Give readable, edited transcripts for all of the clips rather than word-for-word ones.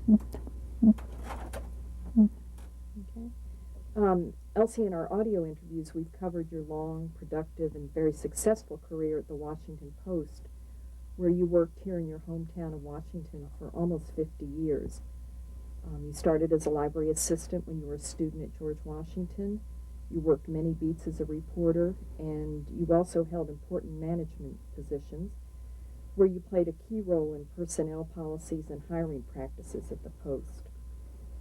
Okay. Elsie, in our audio interviews, we've covered your long, productive, and very successful career at the Washington Post, where you worked here in your hometown of Washington for almost 50 years. You started as a library assistant when you were a student at George Washington. You worked many beats as a reporter, and you've also held important management positions where you played a key role in personnel policies and hiring practices at the Post,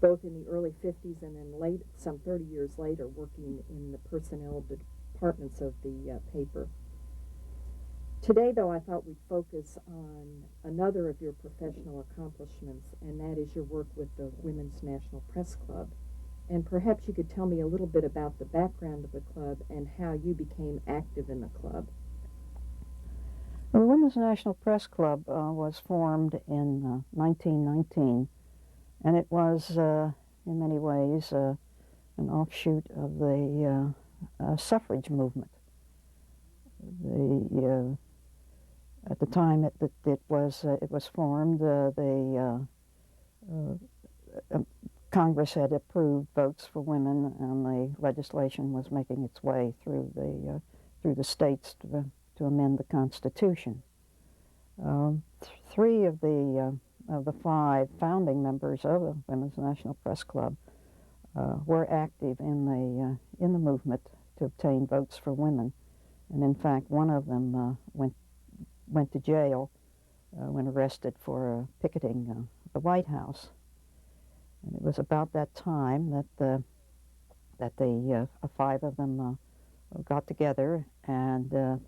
both in the early 50s and then late, some 30 years later, working in the personnel departments of the paper. Today, though, I thought we'd focus on another of your professional accomplishments, and that is your work with the Women's National Press Club. And perhaps you could tell me a little bit about the background of the club and how you became active in the club. The Women's National Press Club was formed in 1919, and it was, in many ways, an offshoot of the suffrage movement. At the time it was formed, Congress had approved votes for women, and the legislation was making its way through the states to amend the Constitution. Three of the five founding members of the Women's National Press Club were active in the movement to obtain votes for women, and in fact, one of them went to jail when arrested for picketing the White House. And it was about that time that the five of them got together and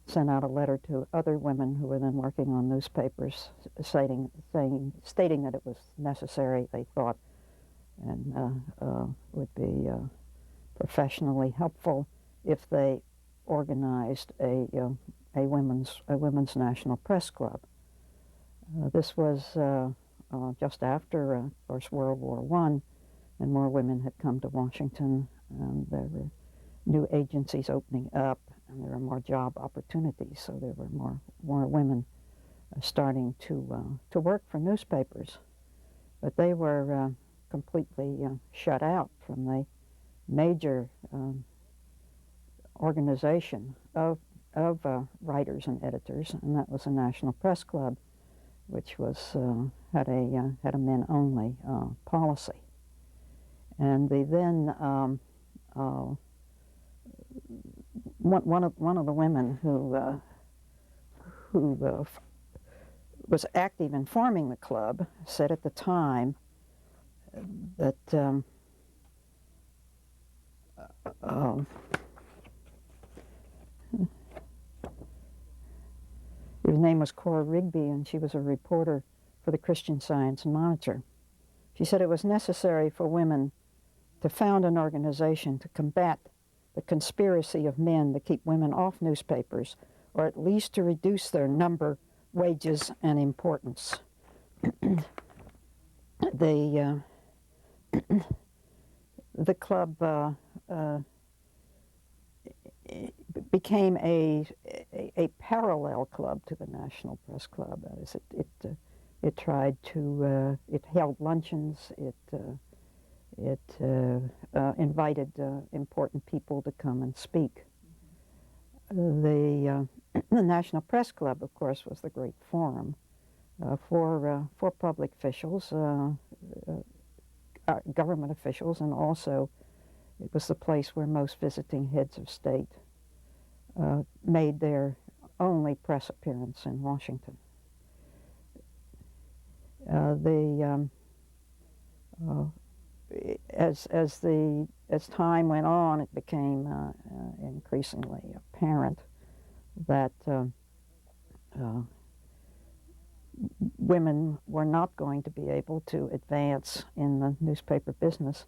sent out a letter to other women who were then working on newspapers, stating that it was necessary, they thought, and would be professionally helpful if they organized a women's national press club. This was just after, of course, World War I, and more women had come to Washington, and there were new agencies opening up, and there were more job opportunities, so there were more women starting to work for newspapers. But they were completely shut out from the major organization of writers and editors, and that was the National Press Club, which was had a men-only policy. And the then one of the women who was active in forming the club said at the time that her name was Cora Rigby, and she was a reporter for the Christian Science Monitor. She said it was necessary for women to found an organization to combat the conspiracy of men to keep women off newspapers, or at least to reduce their number, wages, and importance. The club became a parallel club to the National Press Club. As it tried to it held luncheons. It invited important people to come and speak. The National Press Club, of course, was the great forum for public officials, government officials, and also it was the place where most visiting heads of state made their only press appearance in Washington. As time went on, it became increasingly apparent that women were not going to be able to advance in the newspaper business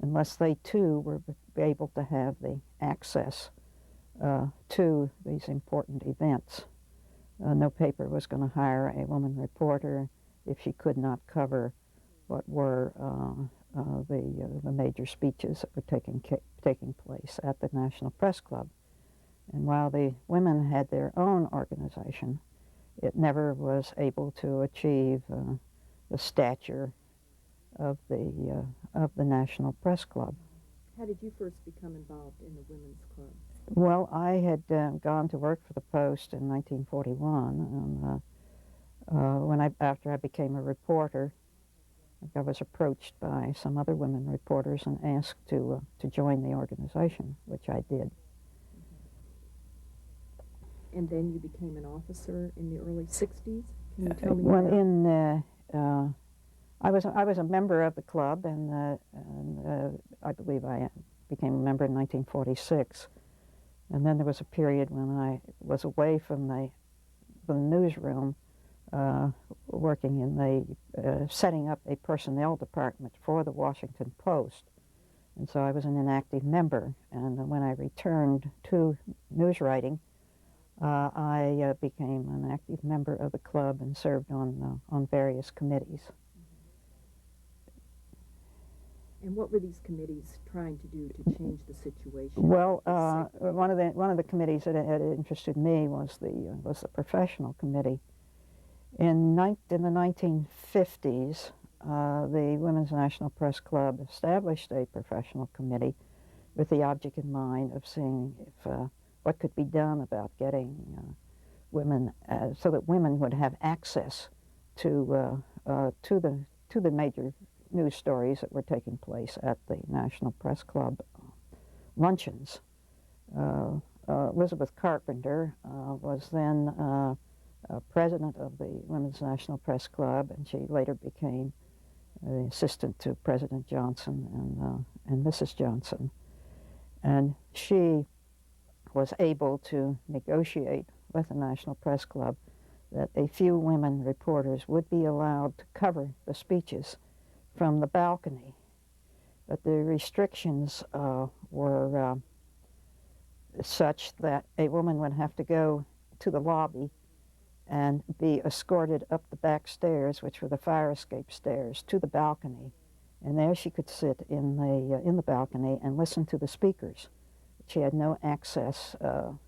unless they too were able to have the access to these important events. No paper was going to hire a woman reporter if she could not cover what were the major speeches that were taking place at the National Press Club. And while the women had their own organization, it never was able to achieve the stature of the National Press Club. How did you first become involved in the Women's Club? Well, I had gone to work for the Post in 1941, and after I became a reporter, I was approached by some other women reporters and asked to join the organization, which I did. And then you became an officer in the early 60s? Can you tell me Well, about I was a member of the club, and I believe I became a member in 1946. And then there was a period when I was away from the newsroom, working in setting up a personnel department for the Washington Post. And so I was an inactive member. And when I returned to news writing, I became an active member of the club and served on various committees. And what were these committees trying to do to change the situation? Well, one of the committees that had interested me was the professional committee. In the 1950s, the Women's National Press Club established a professional committee with the object in mind of seeing if what could be done about getting women so that women would have access to the major news stories that were taking place at the National Press Club luncheons. Elizabeth Carpenter was then president of the Women's National Press Club, and she later became the assistant to President Johnson and Mrs. Johnson. And she was able to negotiate with the National Press Club that a few women reporters would be allowed to cover the speeches from the balcony. But the restrictions were such that a woman would have to go to the lobby and be escorted up the back stairs, which were the fire escape stairs, to the balcony. And there she could sit in the balcony and listen to the speakers. She had no access to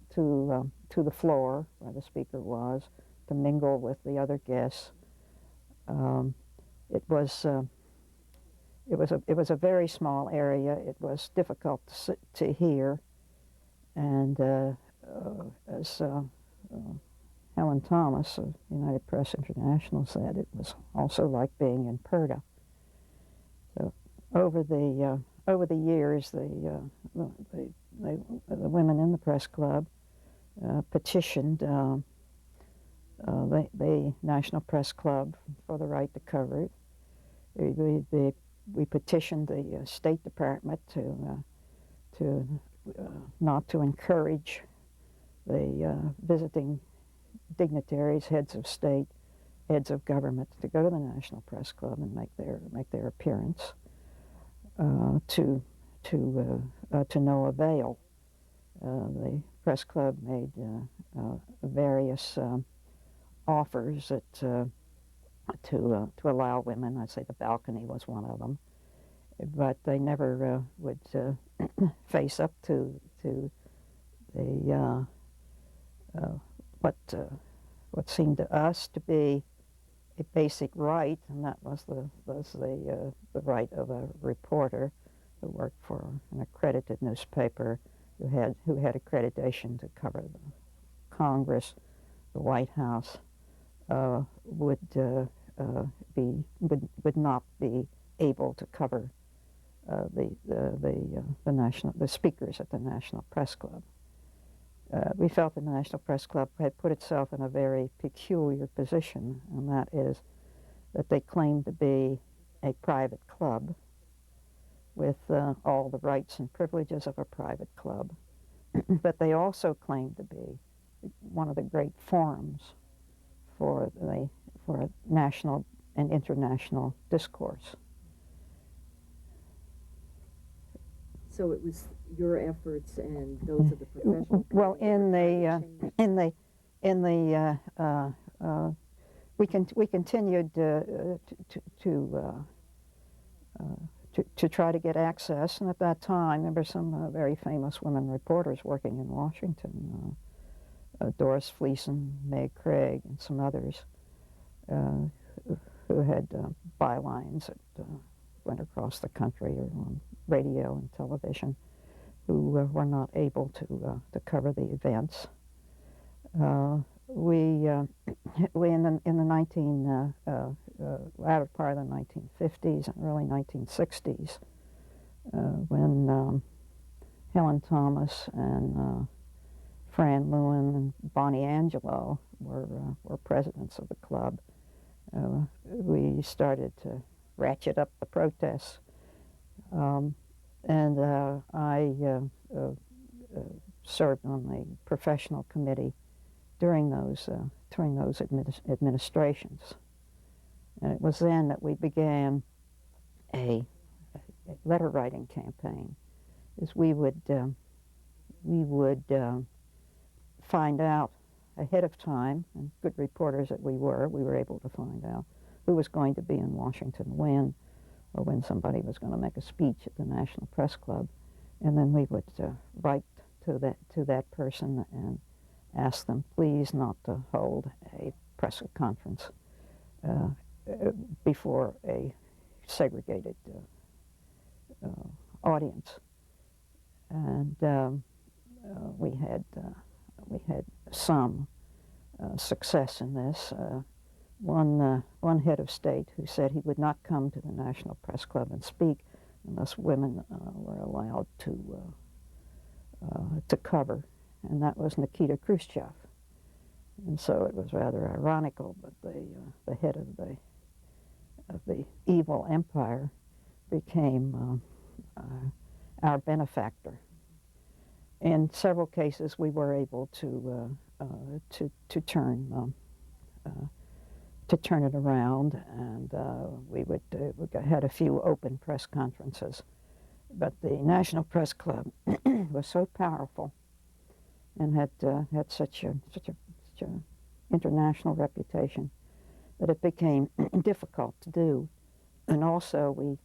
the floor where the speaker was, to mingle with the other guests. It was a very small area. It was difficult to hear, and as Helen Thomas of United Press International said, it was also like being in Purda. So over the years, the women in the press club petitioned the National Press Club for the right to cover it. We petitioned the State Department to not to encourage the visiting dignitaries, heads of state, heads of government, to go to the National Press Club and make their appearance. To no avail. The press club made various offers to allow women. I'd say the balcony was one of them, but they never would face up to the what seemed to us to be a basic right, and that was the right of a reporter who worked for an accredited newspaper who had accreditation to cover the Congress, the White House, would not be able to cover the speakers at the National Press Club. We felt that the National Press Club had put itself in a very peculiar position, and that is that they claimed to be a private club with all the rights and privileges of a private club, but they also claimed to be one of the great forums for national and international discourse. So it was your efforts and those of the professional. Well, we continued to try to get access, and at that time there were some very famous women reporters working in Washington, Doris Fleeson, Meg Craig, and some others who had bylines at went across the country or on radio and television who were not able to cover the events. We in the latter part of the 1950s and early 1960s, when Helen Thomas and Fran Lewin and Bonnie Angelo were presidents of the club, we started to ratchet up the protests. And I served on the professional committee during those administrations. And it was then that we began a letter writing campaign. Is we would find out ahead of time, and good reporters that we were able to find out who was going to be in Washington when, or when somebody was going to make a speech at the National Press Club, and then we would write to that person and ask them please not to hold a press conference before a segregated audience. And we had some success in this. One head of state who said he would not come to the National Press Club and speak unless women were allowed to cover, and that was Nikita Khrushchev. And so it was rather ironical, but the head of the evil empire became our benefactor. In several cases, we were able to turn it around, and we had a few open press conferences. But the National Press Club was so powerful and had such a international reputation that it became difficult to do. And also, we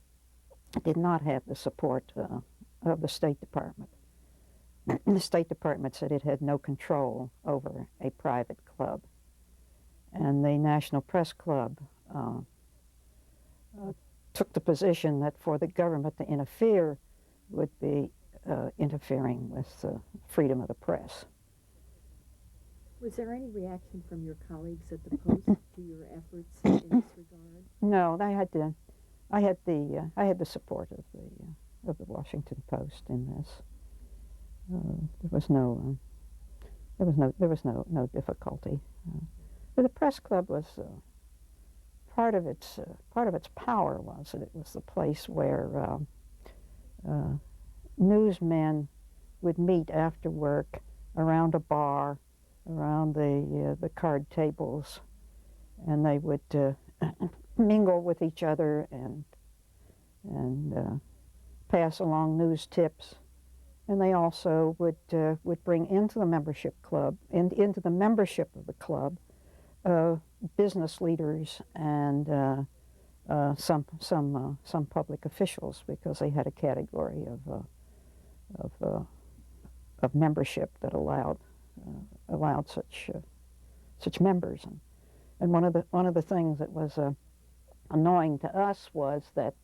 did not have the support of the State Department. The State Department said it had no control over a private club. And the National Press Club took the position that for the government to interfere would be interfering with freedom of the press. Was there any reaction from your colleagues at the Post to your efforts in this regard? No, I had the support of the Washington Post in this. There was no difficulty. But the press club was part of its power was that it was the place where newsmen would meet after work around a bar, around the card tables, and they would mingle with each other and pass along news tips. And they also would bring into the membership club, into the membership of the club, business leaders and some public officials, because they had a category of membership that allowed such members. And one of the things that was annoying to us was that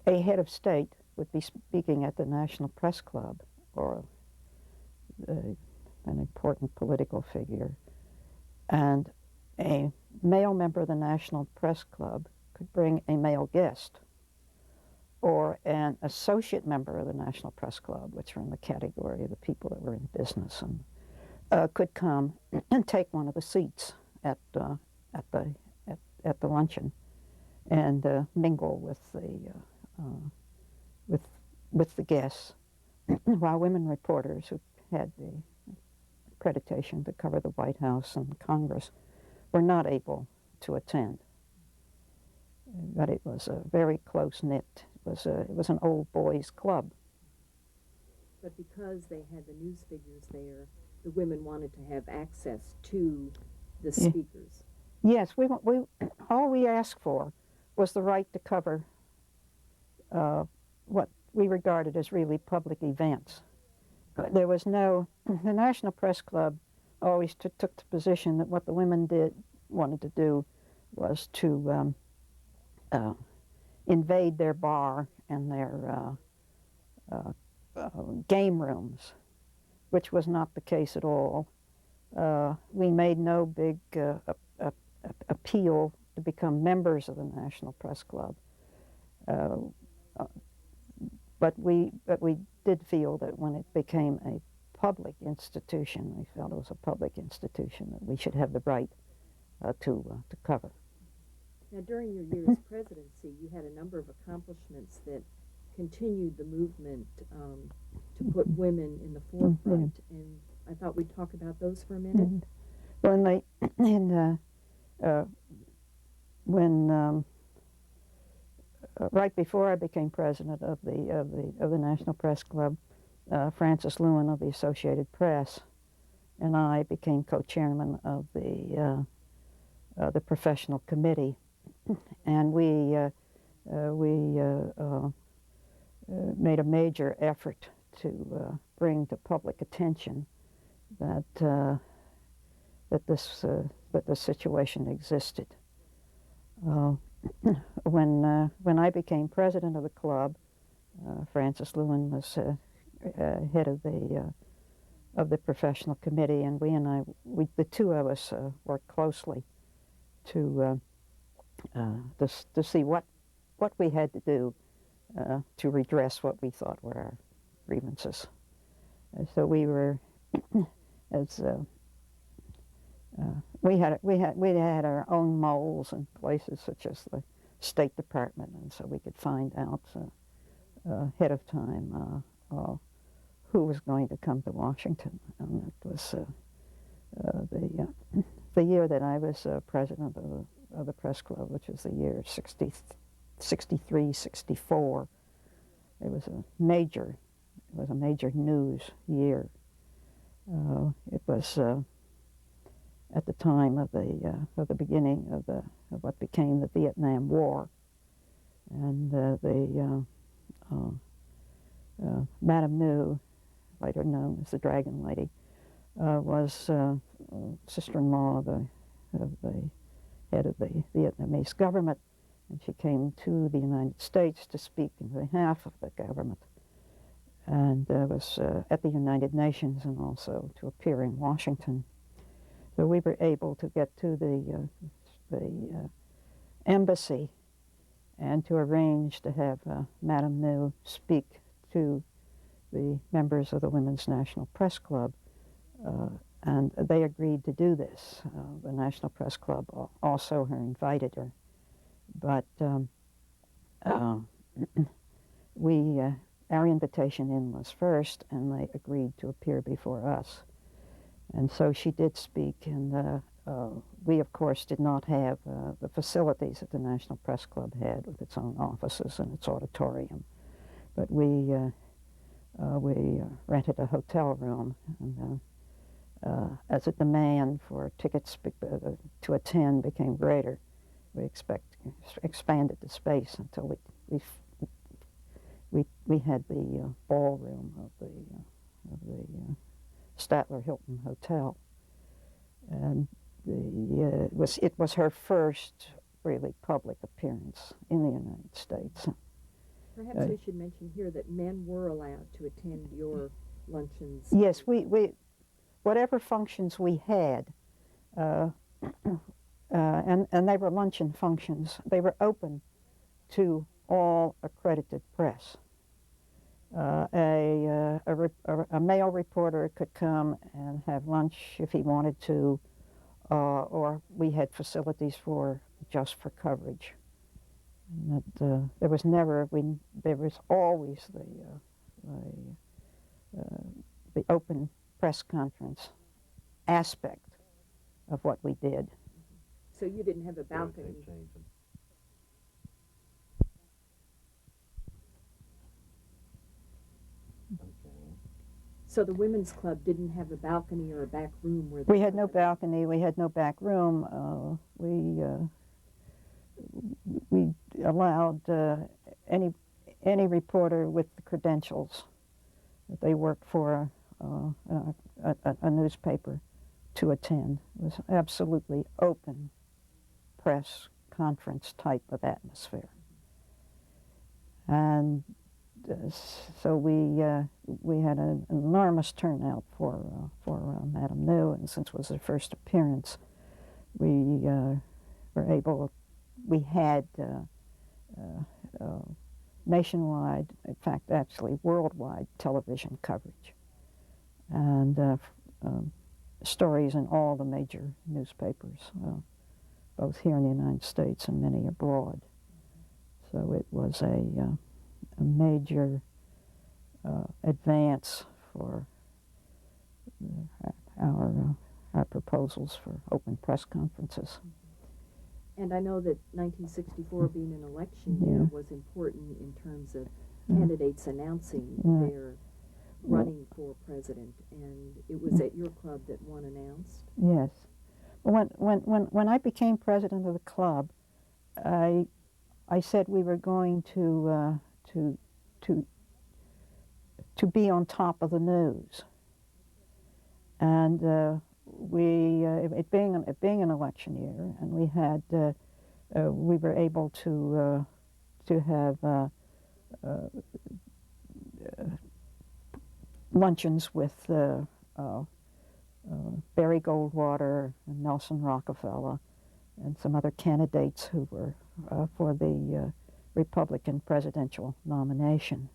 a head of state would be speaking at the National Press Club, or an important political figure, and a male member of the National Press Club could bring a male guest, or an associate member of the National Press Club, which are in the category of the people that were in business, and could come and take one of the seats at the luncheon and mingle with the guests, while women reporters who had the accreditation to cover the White House and Congress were not able to attend. But it was a very close-knit. It was an old boys club. But because they had the news figures there, the women wanted to have access to the speakers. Yes, all we asked for was the right to cover what we regarded as really public events. There was the National Press Club always took the position that what the women wanted to do was to invade their bar and their game rooms, which was not the case at all. We made no big appeal to become members of the National Press Club, but we did feel that when it became a public institution, we felt it was a public institution, that we should have the right to cover. Now, during your year's presidency, you had a number of accomplishments that continued the movement to put women in the forefront, and I thought we'd talk about those for a minute. Right before I became president of the National Press Club, Frances Lewin of the Associated Press and I became co-chairman of the professional committee, and we made a major effort to bring to public attention that this situation existed. When I became president of the club, Frances Lewin was head of the professional committee, and the two of us worked closely to see what we had to do to redress what we thought were our grievances. So we were, we had our own moles in places such as the State Department, and so we could find out ahead of time who was going to come to Washington. And it was the year that I was president of the press club, which was the year 63, 64. It was a major news year. It was at the time of the beginning of what became the Vietnam War, and Madame New, later known as the Dragon Lady, was sister-in-law of the head of the Vietnamese government, and she came to the United States to speak in behalf of the government, and was at the United Nations and also to appear in Washington. So we were able to get to the embassy and to arrange to have Madame New speak to the members of the Women's National Press Club, and they agreed to do this. The National Press Club also invited her, but our invitation in was first, and they agreed to appear before us. And so she did speak, and we, of course, did not have the facilities that the National Press Club had with its own offices and its auditorium. But we rented a hotel room, and as the demand for tickets to attend became greater, we expanded the space until we had the ballroom of the Statler Hilton Hotel, and it was her first really public appearance in the United States. Perhaps we should mention here that men were allowed to attend your luncheons. Yes, we whatever functions we had, and they were luncheon functions. They were open to all accredited press. A male reporter could come and have lunch if he wanted to, or we had facilities just for coverage. And that, there was always the open press conference aspect of what we did. So you didn't have a balcony. So the women's club didn't have a balcony or a back room where we had no balcony. We had no back room. We allowed any reporter with the credentials that they worked for a newspaper to attend. It was absolutely open press conference type of atmosphere. And so we had an enormous turnout for Madame New, and since it was her first appearance, we had nationwide, in fact, actually worldwide television coverage, and stories in all the major newspapers, both here in the United States and many abroad. So it was a major advance for our proposals for open press conferences. And I know that 1964 being an election year was important in terms of candidates announcing their running for president, and it was at your club that one announced? Yes. When I became president of the club, I said we were going to be on top of the news, and it being an election year, and we were able to have luncheons with Barry Goldwater and Nelson Rockefeller and some other candidates who were for the Republican presidential nomination.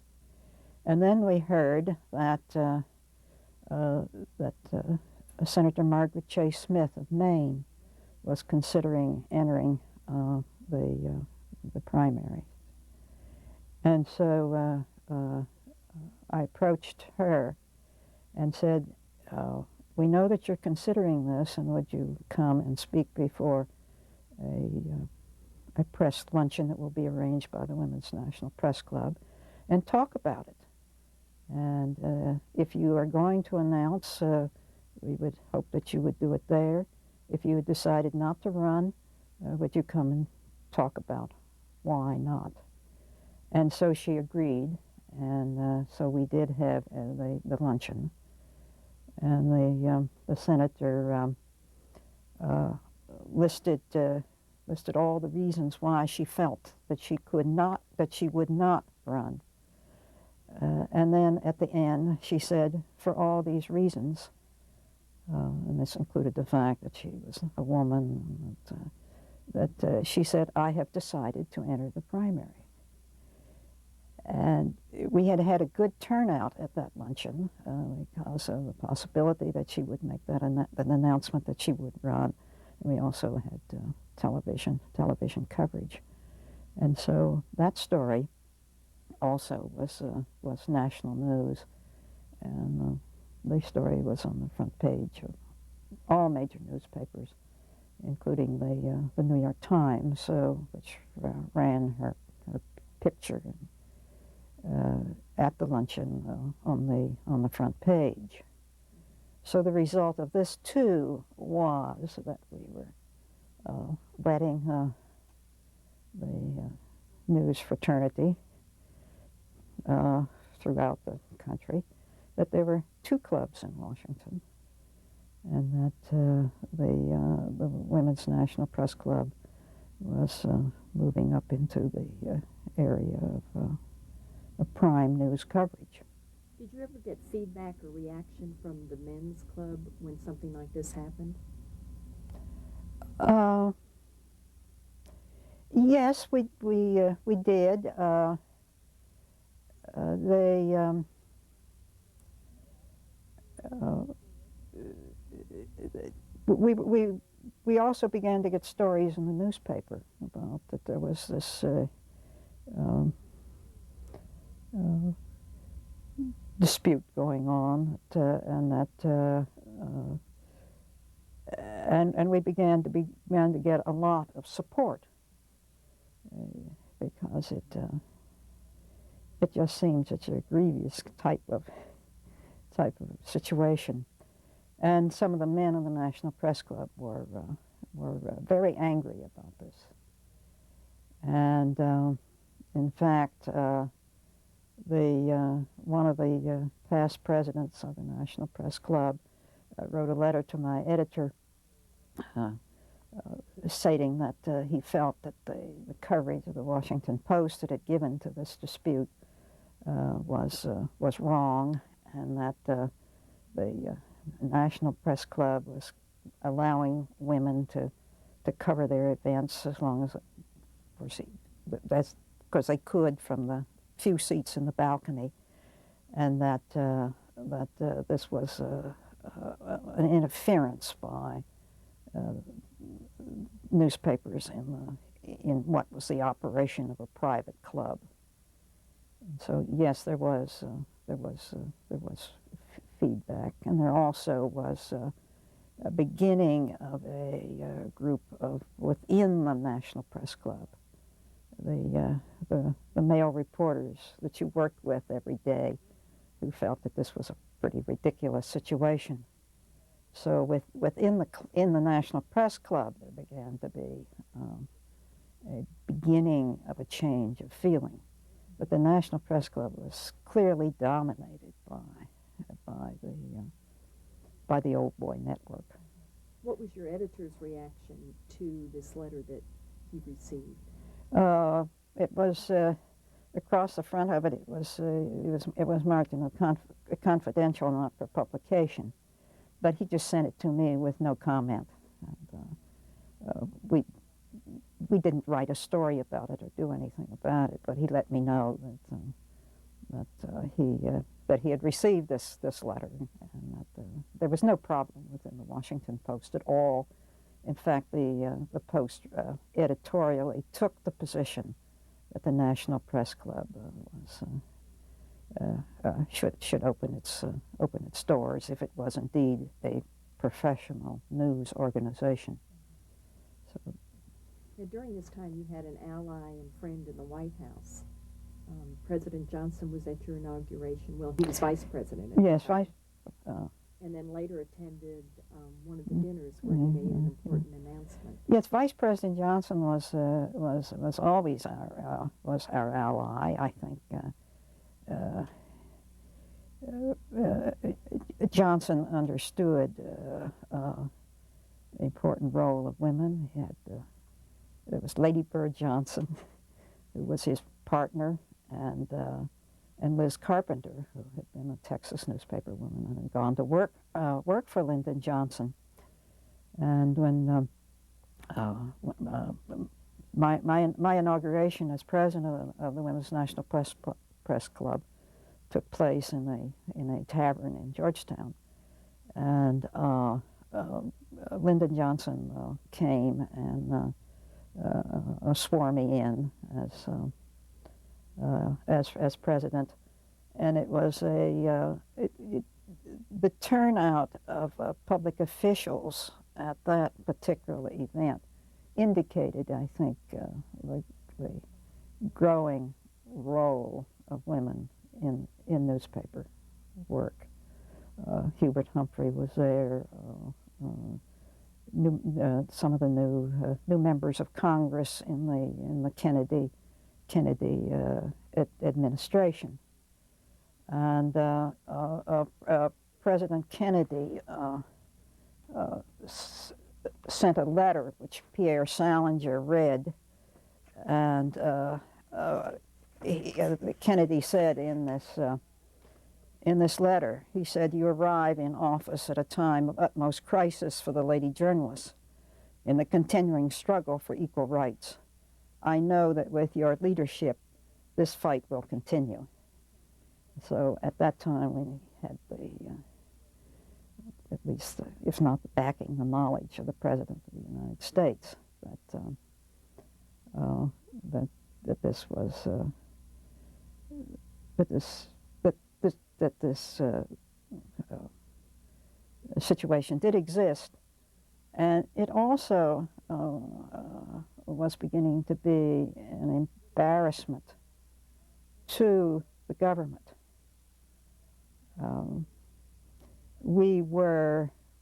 And then we heard that Senator Margaret Chase Smith of Maine was considering entering the primary. And so I approached her and said, we know that you're considering this, and would you come and speak before a press luncheon that will be arranged by the Women's National Press Club and talk about it. And if you are going to announce, we would hope that you would do it there. If you had decided not to run, would you come and talk about why not? And so she agreed, and so we did have the luncheon. And the senator listed all the reasons why she felt that she would not run. And then at the end, she said, for all these reasons, and this included the fact that she was a woman, that she said, I have decided to enter the primary. And we had had a good turnout at that luncheon because of the possibility that she would make an announcement that she would run. And we also had television coverage. And so that story also was national news, and the story was on the front page of all major newspapers, including the New York Times, which ran her picture at the luncheon on the front page. So the result of this too was that we were letting the news fraternity throughout the country that there were two clubs in Washington, and that the Women's National Press Club was moving up into the area of prime news coverage. Did you ever get feedback or reaction from the men's club when something like this happened? Yes, we did. We also began to get stories in the newspaper about that there was this dispute going on, and we began to get a lot of support because it just seemed such a grievous type of situation. And some of the men in the National Press Club were very angry about this. And in fact, one of the past presidents of the National Press Club wrote a letter to my editor stating that he felt that the coverage of the Washington Post that had given to this dispute was wrong, and that the National Press Club was allowing women to cover their events as long as, of course, that's because they could from the few seats in the balcony, and that this was an interference by newspapers in what was the operation of a private club. And so yes, there was feedback, and there also was a beginning of a group of within the National Press Club, the male reporters that you worked with every day, who felt that this was a pretty ridiculous situation. So within the National Press Club, there began to be a beginning of a change of feeling. But the National Press Club was clearly dominated by the old boy network. What was your editor's reaction to this letter that he received? It was across the front of it. It was marked confidential, not for publication. But he just sent it to me with no comment. And, we didn't write a story about it or do anything about it, but he let me know that he had received this letter, and that there was no problem within the Washington Post at all. In fact, the Post editorially took the position that the National Press Club should open its doors if it was indeed a professional news organization. So, during this time, you had an ally and friend in the White House. President Johnson was at your inauguration. Well, he was vice president. Yes, and then later attended one of the dinners where he made an important announcement. Yes, Vice President Johnson was always our ally. I think Johnson understood the important role of women. There was Lady Bird Johnson, who was his partner, and Liz Carpenter, who had been a Texas newspaper woman and had gone to work for Lyndon Johnson. And when my inauguration as president of the Women's National Press Club took place in a tavern in Georgetown, and Lyndon Johnson came and swore me in as president, and it was the turnout of public officials at that particular event indicated, I think, the growing role of women in newspaper work. Hubert Humphrey was there. Some of the new members of Congress in the Kennedy administration, and President Kennedy sent a letter which Pierre Salinger read, and Kennedy said in this letter, he said, "You arrive in office at a time of utmost crisis for the lady journalists in the continuing struggle for equal rights. I know that with your leadership, this fight will continue." So at that time, we had at least, if not the backing, the knowledge of the President of the United States that this was that this situation did exist, and it also was beginning to be an embarrassment to the government. We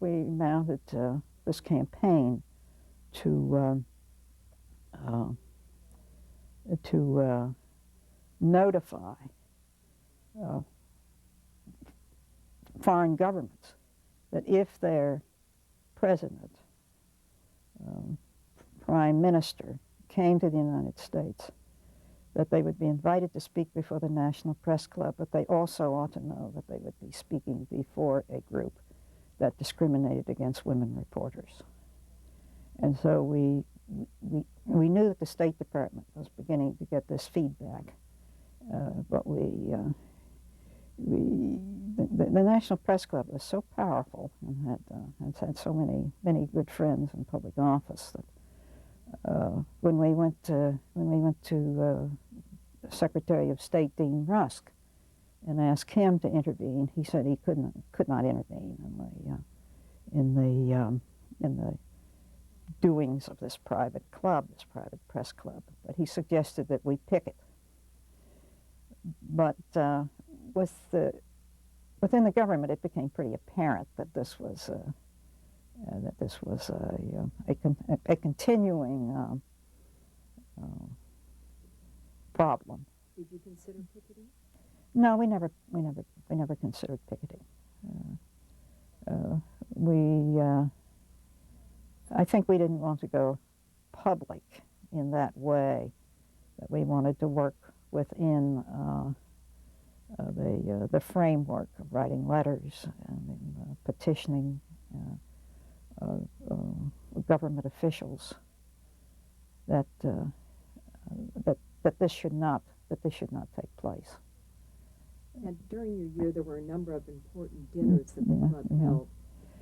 mounted this campaign to notify foreign governments that if their president prime minister came to the United States, that they would be invited to speak before the National Press Club, but they also ought to know that they would be speaking before a group that discriminated against women reporters. And so we knew that the State Department was beginning to get this feedback, but the National Press Club was so powerful and had so many good friends in public office that when we went to Secretary of State Dean Rusk and asked him to intervene, he said he could not intervene in the doings of this private press club, but he suggested that we picket. But within the government, it became pretty apparent that this was a continuing problem. Did you consider picketing? No, we never considered picketing. I think we didn't want to go public in that way, that we wanted to work within the framework of writing letters and petitioning government officials that this should not take place. And during your year, there were a number of important dinners that the club held,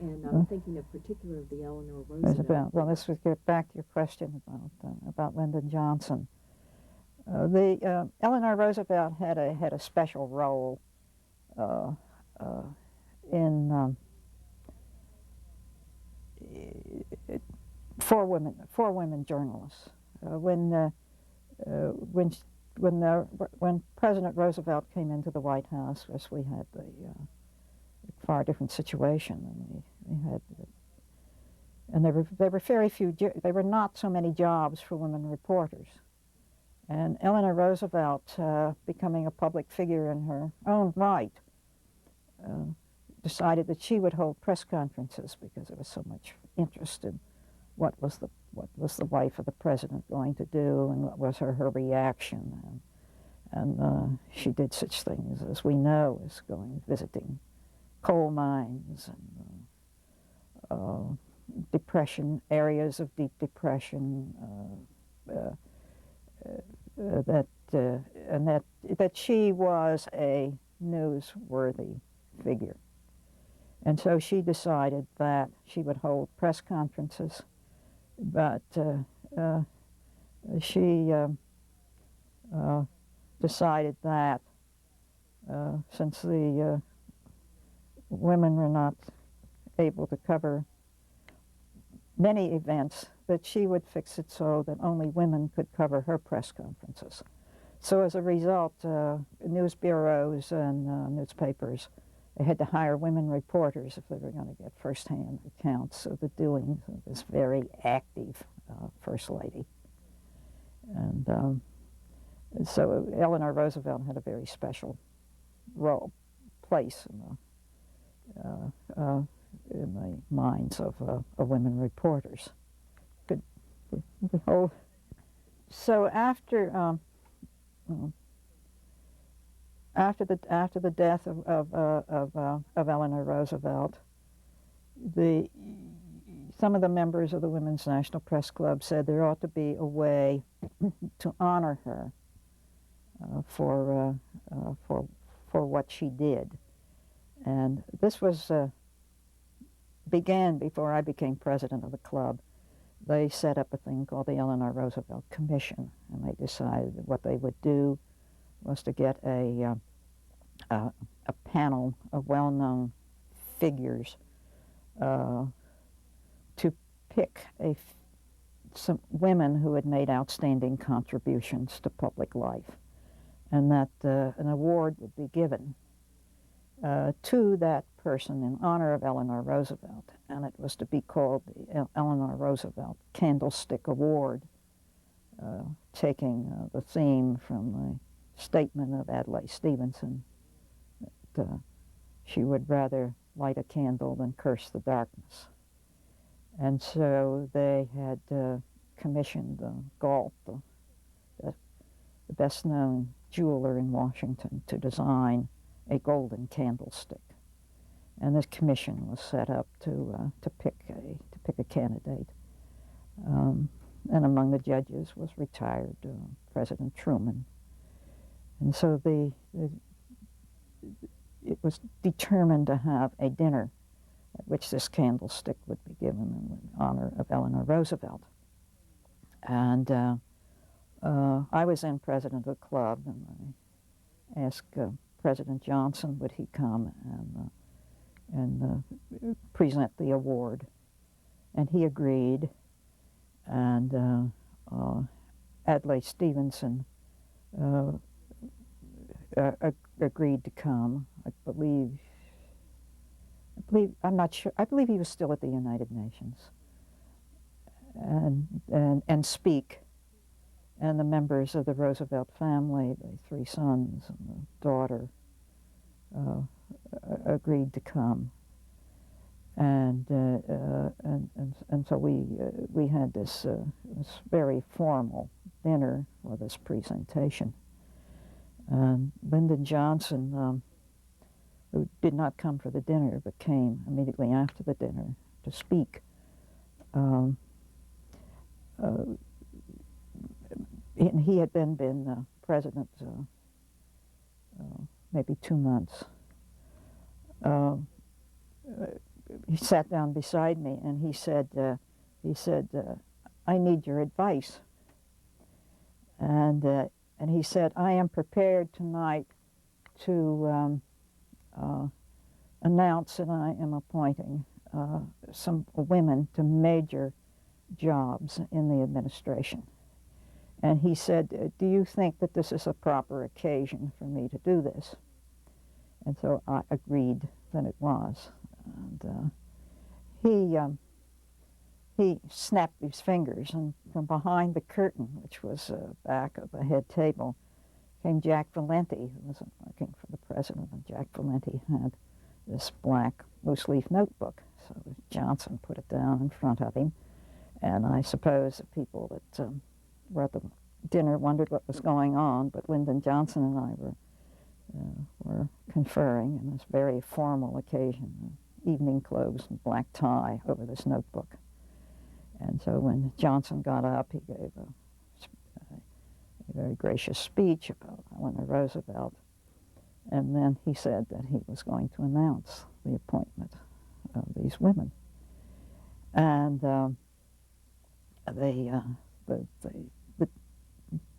and I'm thinking of particularly the Eleanor Roosevelt. Well, this would get back to your question about Lyndon Johnson. Eleanor Roosevelt had a special role for women journalists. When President Roosevelt came into the White House, of course, we had a far different situation, and we had, and there were very few. There were not so many jobs for women reporters, and Eleanor Roosevelt, becoming a public figure in her own right, decided that she would hold press conferences because there was so much interest in what was the wife of the president going to do, and what was her reaction, and she did such things as we know, as visiting coal mines and areas of deep depression, that she was a newsworthy figure. And so she decided that she would hold press conferences, but she decided that since the women were not able to cover many events, that she would fix it so that only women could cover her press conferences. So as a result, news bureaus and newspapers, they had to hire women reporters if they were going to get firsthand accounts of the doings of this very active First Lady. And so Eleanor Roosevelt had a very special place in the minds of women reporters. So after the death of Eleanor Roosevelt, some of the members of the Women's National Press Club said there ought to be a way to honor her for what she did, and this began before I became president of the club. They set up a thing called the Eleanor Roosevelt Commission, and they decided that what they would do was to get a panel of well-known figures to pick some women who had made outstanding contributions to public life, and that an award would be given to that person in honor of Eleanor Roosevelt, and it was to be called the Eleanor Roosevelt Candlestick Award, taking the theme from the statement of Adlai Stevenson that she would rather light a candle than curse the darkness. And so they had commissioned Galt, the best-known jeweler in Washington, to design a golden candlestick. And this commission was set up to pick a candidate. And among the judges was retired President Truman. And so it was determined to have a dinner at which this candlestick would be given in honor of Eleanor Roosevelt. And I was then president of the club, and I asked President Johnson would he come and present the award. And he agreed, and Adlai Stevenson agreed to come. I'm not sure. I believe he was still at the United Nations, and speak. And the members of the Roosevelt family, the three sons and the daughter, agreed to come. And so we had this very formal dinner for this presentation. And Lyndon Johnson, who did not come for the dinner but came immediately after the dinner to speak, and he had then been president maybe 2 months. He sat down beside me and he said, I need your advice. And he said, I am prepared tonight to announce that I am appointing some women to major jobs in the administration. And he said, do you think that this is a proper occasion for me to do this? And so I agreed that it was. And he snapped his fingers, and from behind the curtain, which was back of the head table, came Jack Valenti, who wasn't working for the president. And Jack Valenti had this black loose-leaf notebook. So Johnson put it down in front of him. And I suppose the people that were at the dinner wondered what was going on, but Lyndon Johnson and I were conferring in this very formal occasion, evening clothes and black tie over this notebook. And so when Johnson got up, he gave a very gracious speech about Eleanor Roosevelt, and then he said that he was going to announce the appointment of these women. And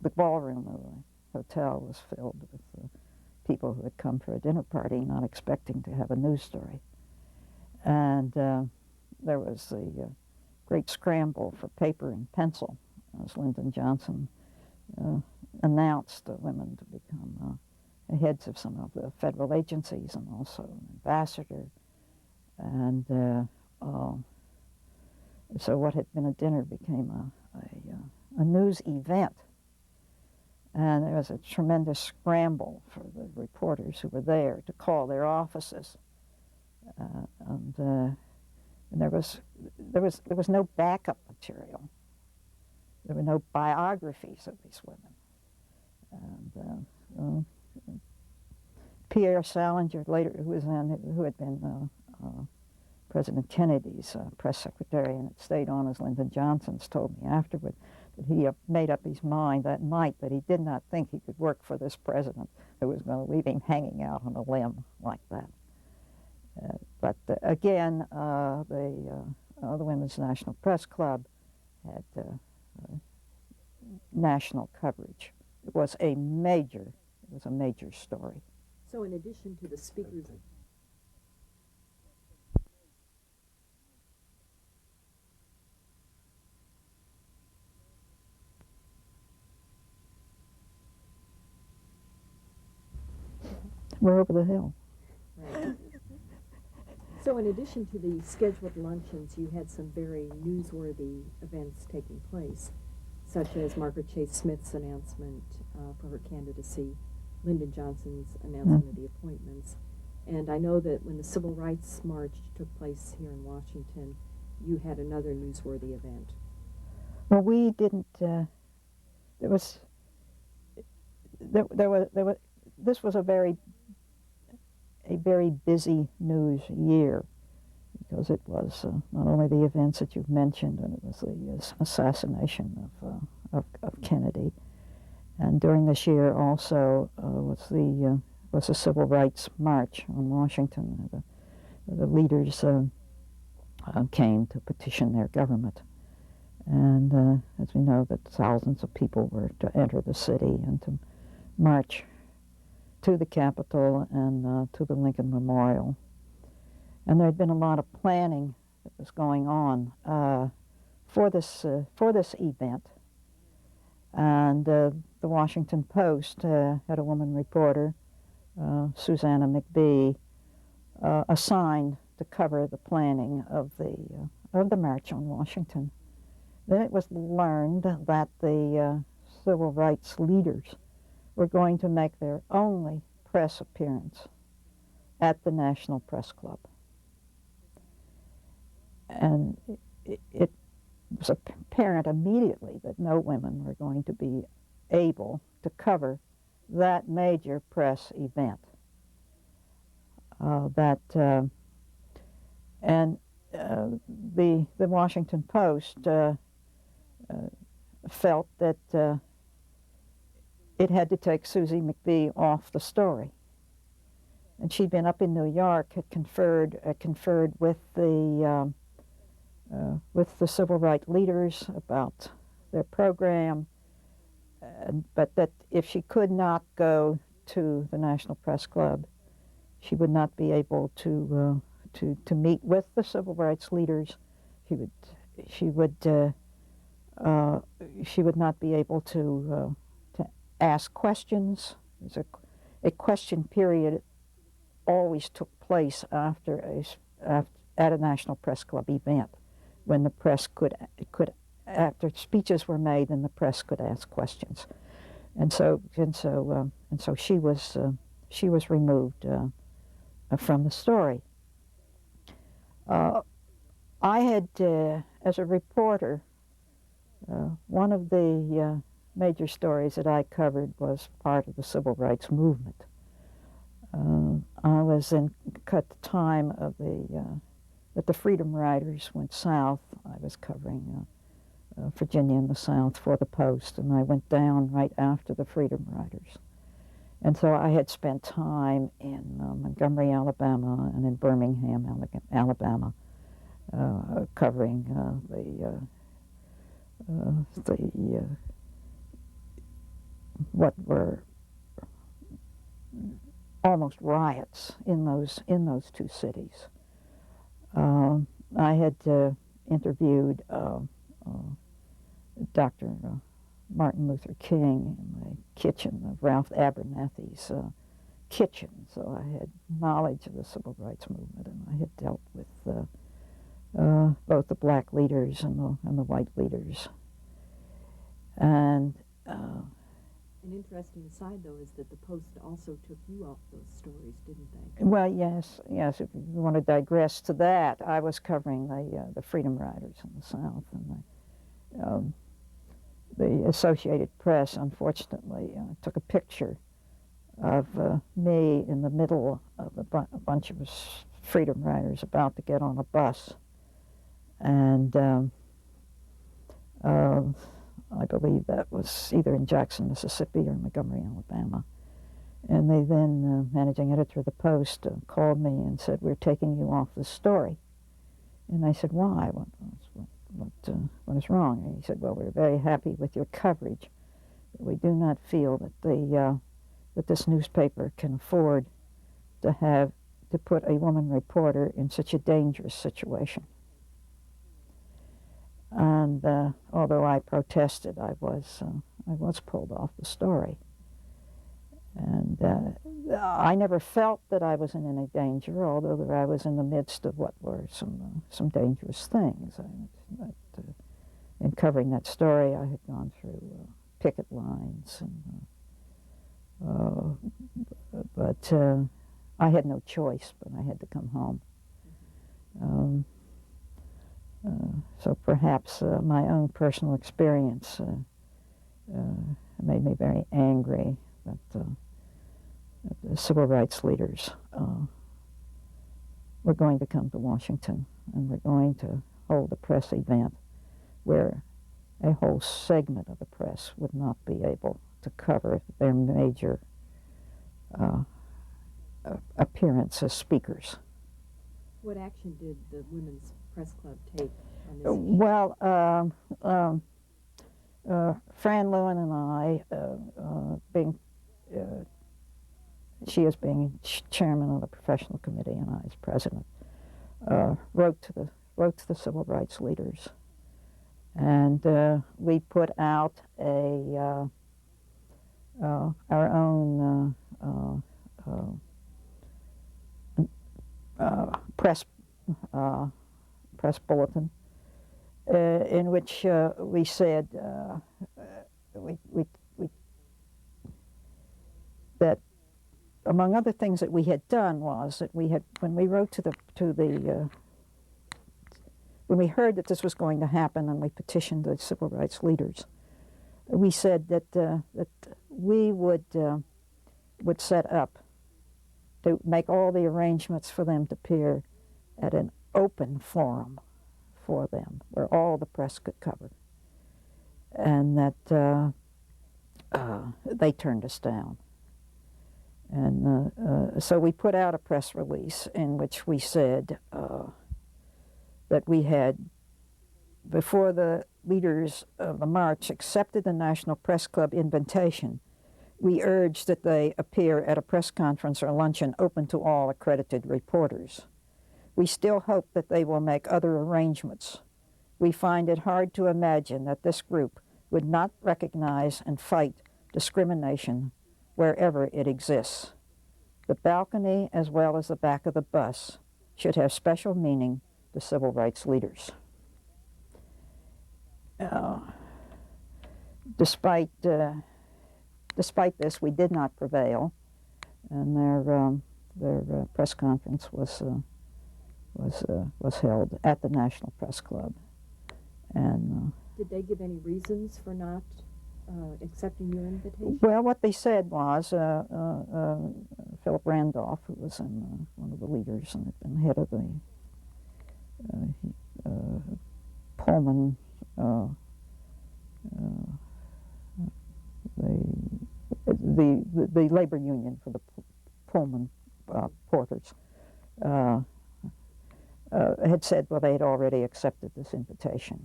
the ballroom of the hotel was filled with people who had come for a dinner party, not expecting to have a news story. And there was a great scramble for paper and pencil as Lyndon Johnson announced the women to become heads of some of the federal agencies and also an ambassador. And so what had been a dinner became a news event. And there was a tremendous scramble for the reporters who were there to call their offices. And there was no backup material. There were no biographies of these women. And Pierre Salinger, later, who had been President Kennedy's press secretary and had stayed on as Lyndon Johnson's, told me afterward that he made up his mind that night that he did not think he could work for this president who was going to leave him hanging out on a limb like that. But again, the Women's National Press Club had national coverage. It was a major story. So in addition to the speakers... We're over the hill. Right. So in addition to the scheduled luncheons, you had some very newsworthy events taking place, such as Margaret Chase Smith's announcement for her candidacy, Lyndon Johnson's announcement of the appointments. And I know that when the Civil Rights March took place here in Washington, you had another newsworthy event. Well, we didn't. There was there was this was a very busy news year because it was not only the events that you've mentioned, and it was the assassination of Kennedy, and during this year also was the Civil Rights March on Washington. The leaders came to petition their government, and as we know, that thousands of people were to enter the city and to march to the Capitol and to the Lincoln Memorial. And there had been a lot of planning that was going on for this event. And the Washington Post had a woman reporter, Susanna McBee, assigned to cover the planning of the March on Washington. Then it was learned that the civil rights leaders were going to make their only press appearance at the National Press Club. And it was apparent immediately that no women were going to be able to cover that major press event. The Washington Post felt that it had to take Susie McBee off the story. And she'd been up in New York, had conferred with the civil rights leaders about their program, but that if she could not go to the National Press Club, she would not be able to meet with the civil rights leaders. She would not be able to ask questions. There's a question period always took place at a National Press Club event, when the press could after speeches were made, and the press could ask questions, and so she was removed from the story. I had, as a reporter, one of the major stories that I covered was part of the civil rights movement. I was at the time of that the Freedom Riders went south. I was covering Virginia and the South for the Post, and I went down right after the Freedom Riders. And so I had spent time in Montgomery, Alabama, and in Birmingham, Alabama, covering what were almost riots in those two cities. I had interviewed Dr. Martin Luther King in the kitchen of Ralph Abernathy's kitchen, so I had knowledge of the civil rights movement, and I had dealt with both the black leaders and the white leaders. And an interesting aside, though, is that the Post also took you off those stories, didn't they? Well, yes. If you want to digress to that, I was covering the Freedom Riders in the South, and the Associated Press, unfortunately, took a picture of me in the middle of a bunch of Freedom Riders about to get on a bus, and I believe that was either in Jackson, Mississippi, or Montgomery, Alabama. And they then, managing editor of the Post, called me and said, "We're taking you off the story." And I said, "Why? What is wrong?" And he said, "Well, we're very happy with your coverage, but we do not feel that that this newspaper can afford to put a woman reporter in such a dangerous situation." And although I protested, I was pulled off the story. And I never felt that I was in any danger, although I was in the midst of what were some dangerous things. In covering that story, I had gone through picket lines, but I had no choice, but I had to come home. So perhaps my own personal experience made me very angry that the civil rights leaders were going to come to Washington and were going to hold a press event where a whole segment of the press would not be able to cover their major appearance as speakers. What action did the Women's Press Club take on this issue? Well, Fran Lewin and I, she as being chairman of the professional committee and I as president, wrote to the civil rights leaders, and we put out our own press bulletin, in which we said that among other things that we had done was that we had, when we wrote when we heard that this was going to happen and we petitioned the civil rights leaders, we said that that we would set up to make all the arrangements for them to appear at an open forum for them, where all the press could cover, and that they turned us down. And so we put out a press release in which we said that we had, before the leaders of the march accepted the National Press Club invitation, we urged that they appear at a press conference or luncheon open to all accredited reporters. We still hope that they will make other arrangements. We find it hard to imagine that this group would not recognize and fight discrimination wherever it exists. The balcony, as well as the back of the bus, should have special meaning to civil rights leaders. Despite this, we did not prevail, and their press conference was held at the National Press Club. And did they give any reasons for not accepting your invitation? well, what they said was Philip Randolph, who was one of the leaders and had been head of the Pullman, the labor union for the Pullman porters, had said, well, they had already accepted this invitation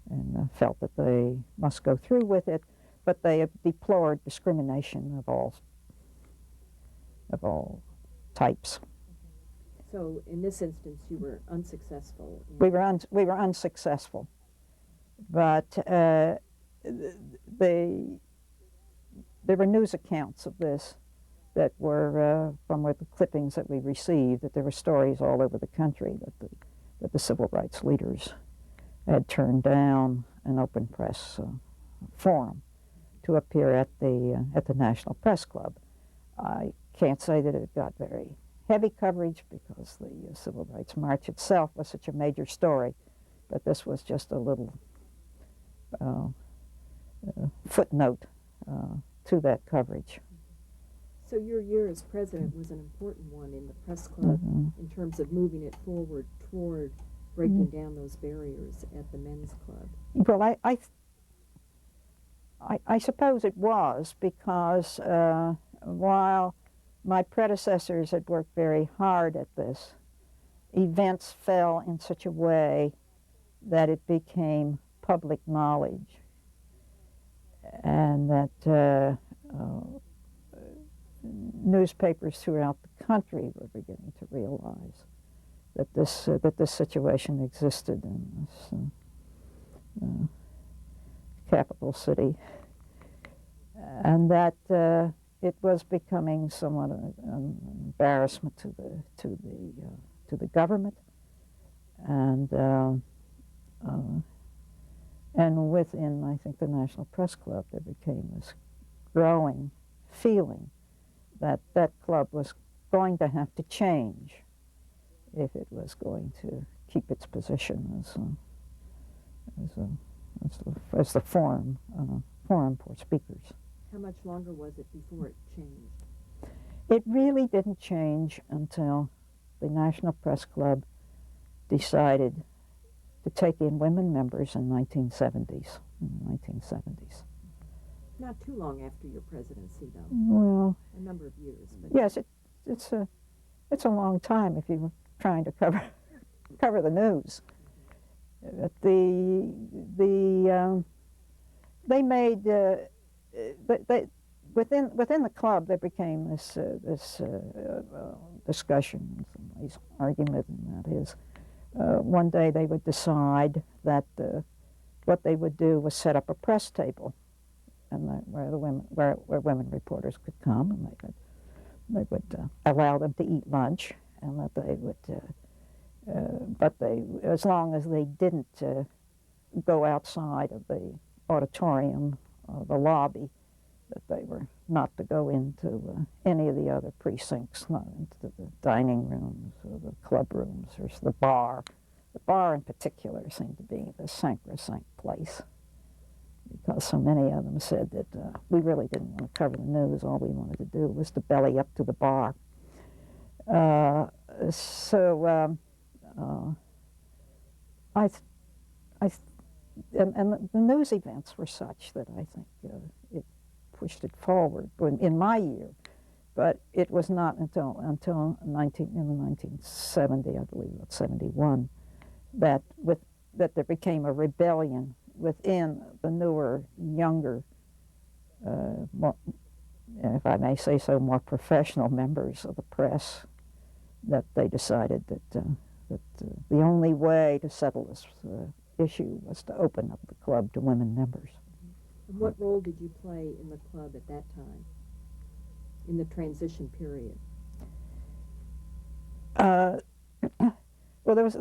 and felt that they must go through with it, but they deplored discrimination of all types. So in this instance, you were unsuccessful. We were unsuccessful, but there were news accounts of this that were from the clippings that we received, that there were stories all over the country that the civil rights leaders had turned down an open press forum to appear at the National Press Club. I can't say that it got very heavy coverage because the Civil Rights March itself was such a major story, but this was just a little footnote to that coverage. So your year as president was an important one in the press club in terms of moving it forward toward breaking down those barriers at the men's club. Well, I suppose it was, because while my predecessors had worked very hard at this, events fell in such a way that it became public knowledge, and that newspapers throughout the country were beginning to realize that this situation existed in this capital city, and that it was becoming somewhat an embarrassment to the government, and within, I think, the National Press Club, there became this growing feeling that that club was going to have to change if it was going to keep its position as the forum for speakers. How much longer was it before it changed? It really didn't change until the National Press Club decided to take in women members in the 1970s. Not too long after your presidency, though. Well, A number of years. But yes, it's a long time if you're trying to cover the news. They made within the club there became this discussion, some argument, and that is one day they would decide that what they would do was set up a press table, and where women reporters could come, and they would allow them to eat lunch, and that they would. But as long as they didn't go outside of the auditorium or the lobby, that they were not to go into any of the other precincts, not into the dining rooms or the club rooms or the bar. The bar in particular seemed to be the sacrosanct place, because so many of them said that we really didn't want to cover the news. All we wanted to do was to belly up to the bar. And the news events were such that I think it pushed it forward in my year. But it was not until in the 1970, I believe, 71, that there became a rebellion within the newer, younger, more, if I may say so, more professional members of the press, that they decided that the only way to settle this issue was to open up the club to women members. And what role did you play in the club at that time, in the transition period? Well, there was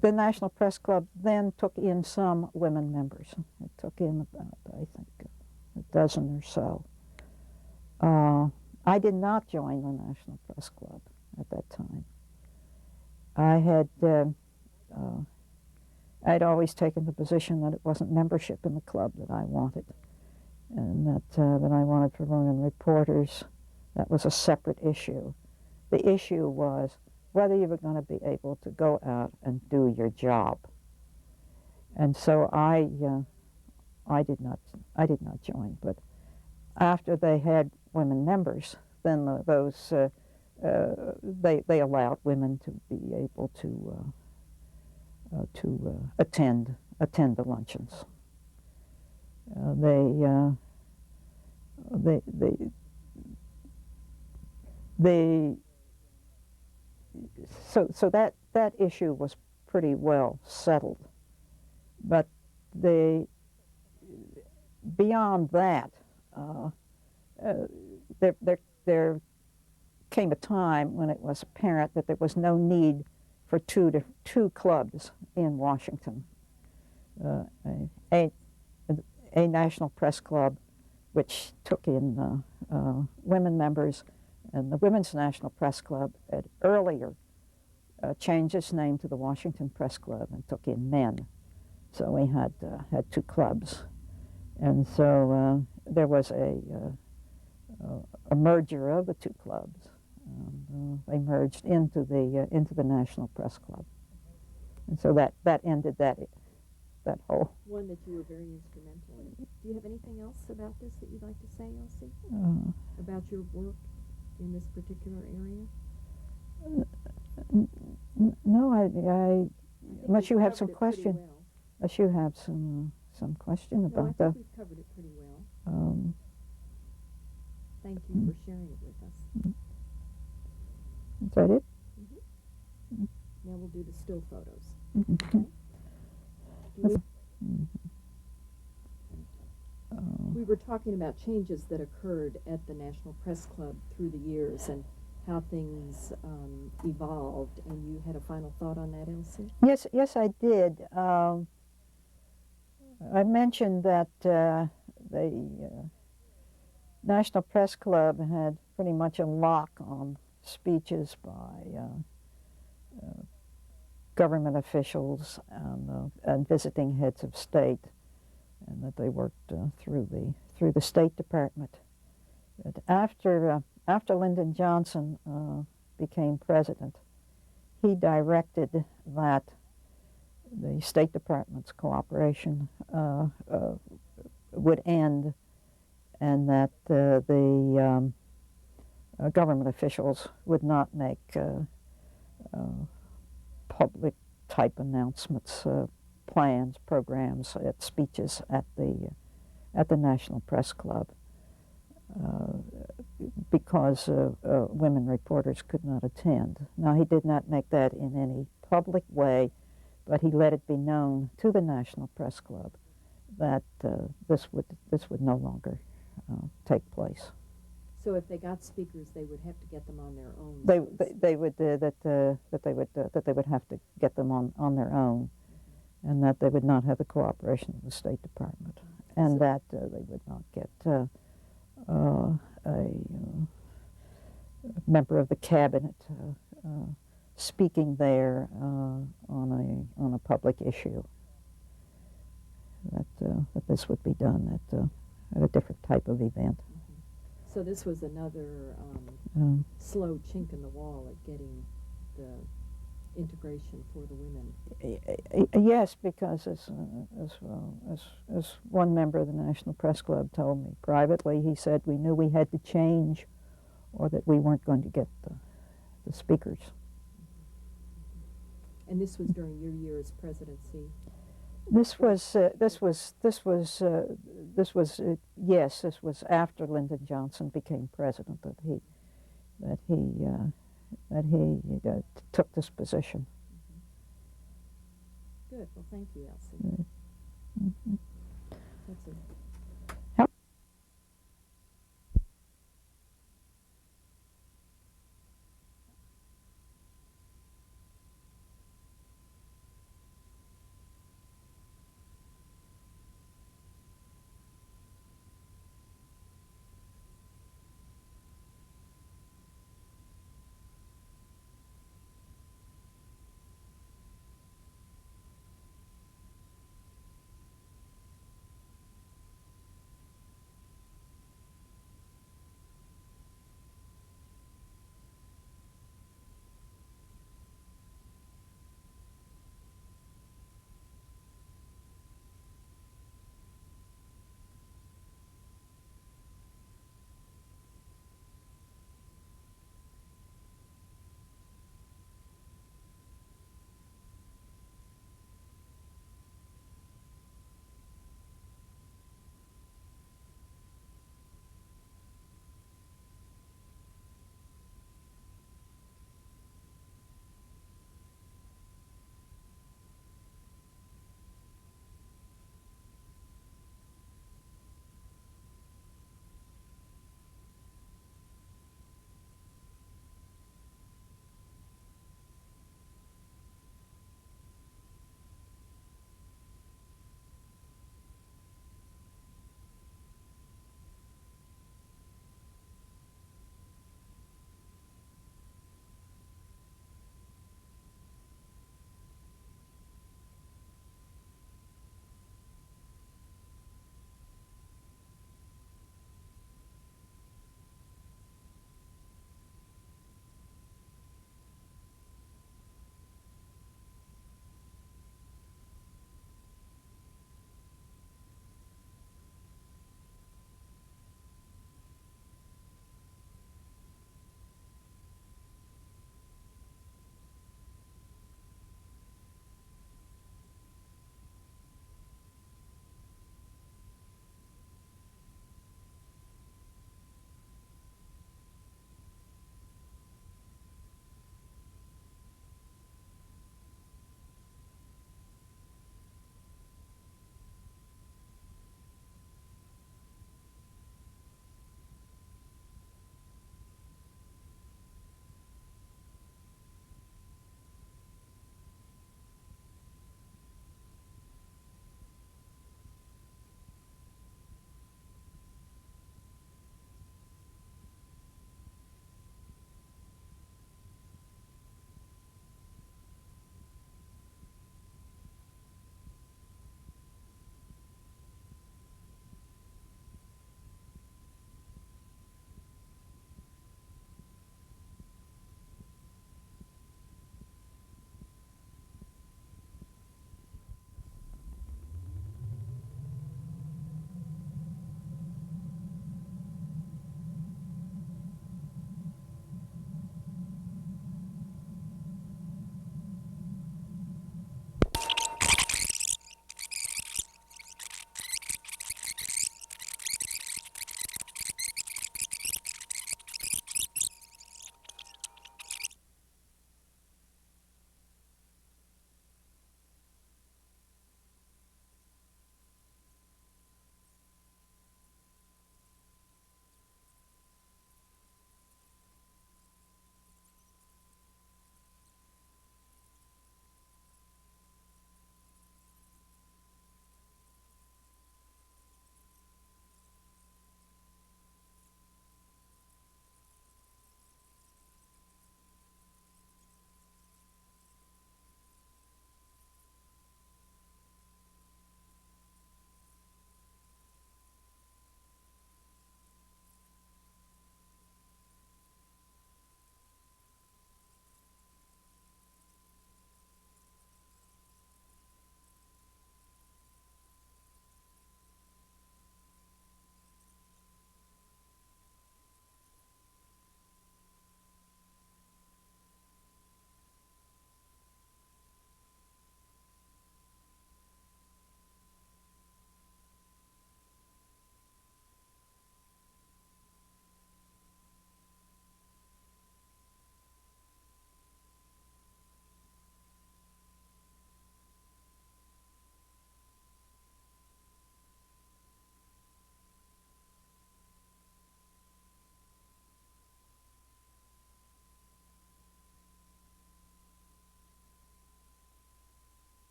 the National Press Club then took in some women members. It took in about, I think, a dozen or so. I did not join the National Press Club at that time. I'd always taken the position that it wasn't membership in the club that I wanted, and that I wanted for women reporters. That was a separate issue. The issue was whether you were going to be able to go out and do your job. And so I did not join. But after they had women members, then they allowed women to be able to attend the luncheons. So that issue was pretty well settled, but beyond that, there came a time when it was apparent that there was no need for two clubs in Washington. A National Press Club, which took in women members, and the Women's National Press Club had earlier changed its name to the Washington Press Club and took in men. So we had two clubs, and so there was a merger of the two clubs. They merged into the National Press Club, and so that ended that whole. One that you were very instrumental in. Do you have anything else about this that you'd like to say, Elsie? About your work in this particular area? No, I unless you have some question. Well. Unless you have some question about I think we've covered it pretty well. Thank you for sharing it with us. Is that it? Mm-hmm. Now we'll do the still photos. Okay. We were talking about changes that occurred at the National Press Club through the years and how things evolved, and you had a final thought on that, Elsie? Yes, I did. I mentioned that National Press Club had pretty much a lock on speeches by government officials and visiting heads of state, and that they worked through the State Department. But after Lyndon Johnson became president, he directed that the State Department's cooperation would end, and that the government officials would not make public type announcements, plans, programs, speeches at the National Press Club, because women reporters could not attend. Now, he did not make that in any public way, but he let it be known to the National Press Club that this would no longer take place. So if they got speakers, they would have to get them on their own. They would that they would have to get them on their own, and that they would not have the cooperation of the State Department, and that they would not get a member of the cabinet speaking there on a public issue. That this would be done at a different type of event. So this was another slow chink in the wall at getting the integration for the women. Yes, because as one member of the National Press Club told me privately, he said we knew we had to change, or that we weren't going to get the speakers. And this was during your year as presidency. This was after Lyndon Johnson became president that he took this position. Good. Well, thank you, Elsie. Mm-hmm. That's a